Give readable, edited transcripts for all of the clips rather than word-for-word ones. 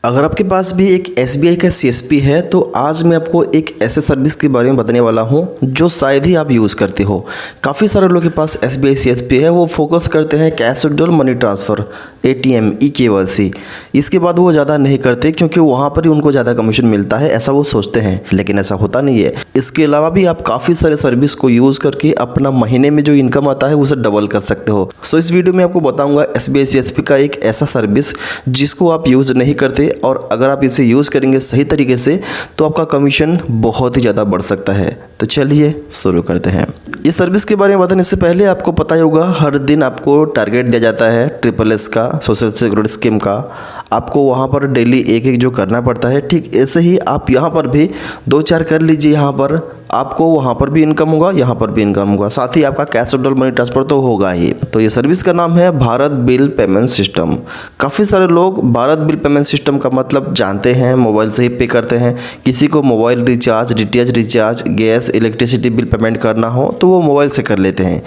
अगर आपके पास भी एक SBI का CSP है तो आज मैं आपको एक ऐसे सर्विस के बारे में बताने वाला हूं जो शायद ही आप यूज़ करते हो। काफ़ी सारे लोगों के पास SBI CSP है, वो फोकस करते हैं cash withdrawal, money transfer, ATM, eKYC। इसके बाद वो ज़्यादा नहीं करते क्योंकि वहाँ पर ही उनको ज़्यादा कमीशन मिलता है, ऐसा वो सोचते हैं, लेकिन ऐसा होता नहीं है। इसके अलावा भी आप काफ़ी सारे सर्विस को यूज़ करके अपना महीने में जो इनकम आता है उसे डबल कर सकते हो। सो इस वीडियो में आपको बताऊँगा SBI CSP का एक ऐसा सर्विस जिसको आप यूज़ नहीं करते और अगर आप इसे यूज़ करेंगे सही तरीके से तो आपका कमीशन बहुत ही ज़्यादा बढ़ सकता है। तो चलिए शुरू करते हैं। इस सर्विस के बारे में बताने से पहले आपको पता ही होगा, हर दिन आपको टारगेट दिया जाता है SSS का, सोशल सिक्योरिटी स्कीम का। आपको वहाँ पर डेली एक एक जो करना पड़ता है, ठीक ऐसे ही आप यहाँ पर भी 2-4 कर लीजिए। यहाँ पर आपको वहाँ पर भी इनकम होगा, यहाँ पर भी इनकम होगा, साथ ही आपका कैश विड्रॉल, मनी ट्रांसफ़र तो होगा ही। तो ये सर्विस का नाम है भारत बिल पेमेंट सिस्टम। काफ़ी सारे लोग भारत बिल पेमेंट सिस्टम का मतलब जानते हैं, मोबाइल से ही पे करते हैं। किसी को mobile recharge, DTH recharge, gas, electricity bill payment करना हो तो वो मोबाइल से कर लेते हैं।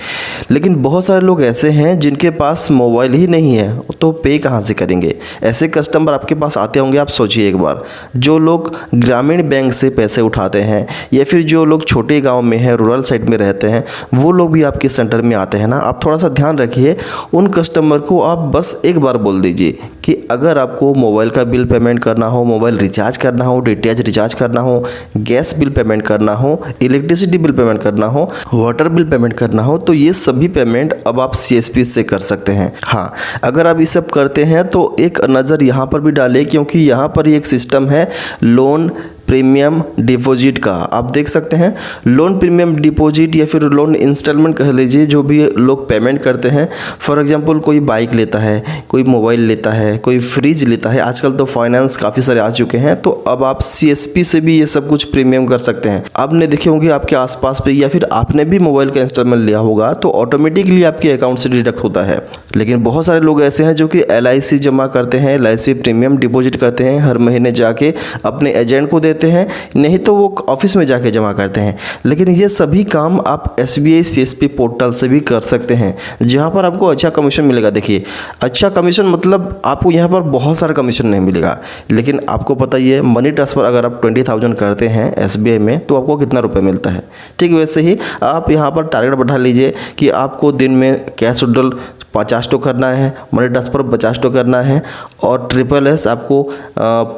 लेकिन बहुत सारे लोग ऐसे हैं जिनके पास मोबाइल ही नहीं है, तो पे कहाँ से करेंगे? ऐसे कस्टमर आपके पास आते होंगे। आप सोचिए एक बार, जो लोग ग्रामीण बैंक से पैसे उठाते हैं या फिर जो लोग छोटे गांव में है, रूरल साइड में रहते हैं, वो लोग भी आपके सेंटर में आते हैं ना। आप थोड़ा सा ध्यान रखिए, उन कस्टमर को आप बस एक बार बोल दीजिए कि अगर आपको मोबाइल का बिल पेमेंट करना हो, मोबाइल रिचार्ज करना हो, DTH रिचार्ज करना हो, गैस बिल पेमेंट करना हो, इलेक्ट्रिसिटी बिल पेमेंट करना हो, वाटर बिल पेमेंट करना हो, तो ये सभी पेमेंट अब आप CSP से कर सकते हैं। हाँ, अगर आप ये सब करते हैं तो एक नज़र यहाँ पर भी डालें, क्योंकि यहाँ पर ही एक सिस्टम है लोन प्रीमियम डिपॉजिट का। आप देख सकते हैं, लोन प्रीमियम डिपॉजिट या फिर लोन इंस्टॉलमेंट कह लीजिए, जो भी लोग पेमेंट करते हैं। फॉर एग्जांपल कोई बाइक लेता है, कोई मोबाइल लेता है, कोई फ्रिज लेता है। आजकल तो फाइनेंस काफ़ी सारे आ चुके हैं, तो अब आप CSP से भी ये सब कुछ प्रीमियम कर सकते हैं। आपने देखे होंगे आपके आसपास पे, या फिर आपने भी मोबाइल का इंस्टॉलमेंट लिया होगा तो ऑटोमेटिकली आपके अकाउंट से डिडक्ट होता है। लेकिन बहुत सारे लोग ऐसे हैं जो कि LIC जमा करते हैं, LIC प्रीमियम डिपॉजिट करते हैं, हर महीने जाके अपने एजेंट को देते हैं, नहीं तो वो ऑफिस में जाके जमा करते हैं। लेकिन ये सभी काम आप SBI CSP पोर्टल से भी कर सकते हैं, जहां पर आपको अच्छा कमीशन मिलेगा। देखिए, अच्छा कमीशन मतलब आपको यहाँ पर बहुत सारा कमीशन नहीं मिलेगा, लेकिन आपको पता ही है मनी ट्रांसफ़र अगर आप 20,000 करते हैं SBI में तो आपको कितना रुपये मिलता है। ठीक वैसे ही आप यहाँ पर टारगेट बढ़ा लीजिए कि आपको दिन में कैश विड्रॉल 50 करना है, मनी ट्रांसफ़र 50 करना है, और SSS आपको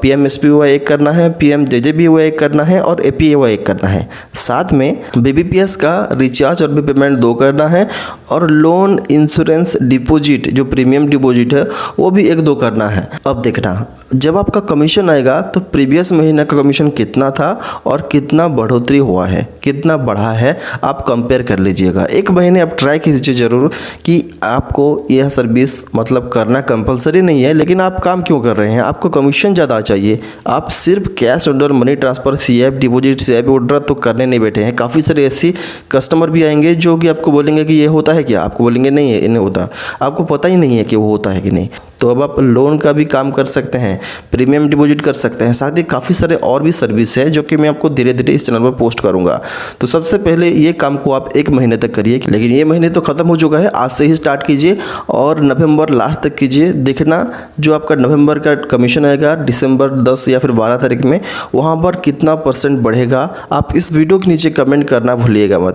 PMSBY 1 करना है, PMJJBY 1 करना है, और APAY 1 करना है। साथ में BBPS का रिचार्ज और भी पेमेंट 2 करना है, और लोन इंश्योरेंस डिपॉजिट जो प्रीमियम डिपॉजिट है वो भी 1-2 करना है। अब देखना, जब आपका कमीशन आएगा तो प्रीवियस महीने का कमीशन कितना था और कितना बढ़ोतरी हुआ है, कितना बढ़ा है, आप कंपेयर कर लीजिएगा। एक महीने आप ट्राई कीजिए ज़रूर कि आपको यह सर्विस मतलब करना कंपलसरी नहीं है, लेकिन आप काम क्यों कर रहे हैं? आपको कमीशन ज़्यादा चाहिए। आप सिर्फ cash withdrawal, money transfer, CIF deposit, CIF withdraw तो करने नहीं बैठे हैं। काफ़ी सारे ऐसे कस्टमर भी आएंगे जो कि आपको बोलेंगे कि ये होता है क्या, आपको बोलेंगे नहीं है, नहीं होता, आपको पता ही नहीं है कि वो होता है कि नहीं। तो अब आप लोन का भी काम कर सकते हैं, प्रीमियम डिपॉजिट कर सकते हैं, साथ ही काफ़ी सारे और भी सर्विस है जो कि मैं आपको धीरे धीरे इस चैनल पर पोस्ट करूंगा। तो सबसे पहले ये काम को आप 1 महीने तक करिए, लेकिन ये महीने तो ख़त्म हो चुका है, आज से ही स्टार्ट कीजिए और नवंबर लास्ट तक कीजिए। देखना जो आपका नवंबर का कमीशन आएगा दिसंबर 10 या फिर 12 तारीख में, वहाँ पर कितना % बढ़ेगा। आप इस वीडियो के नीचे कमेंट करना भूलिएगा मत।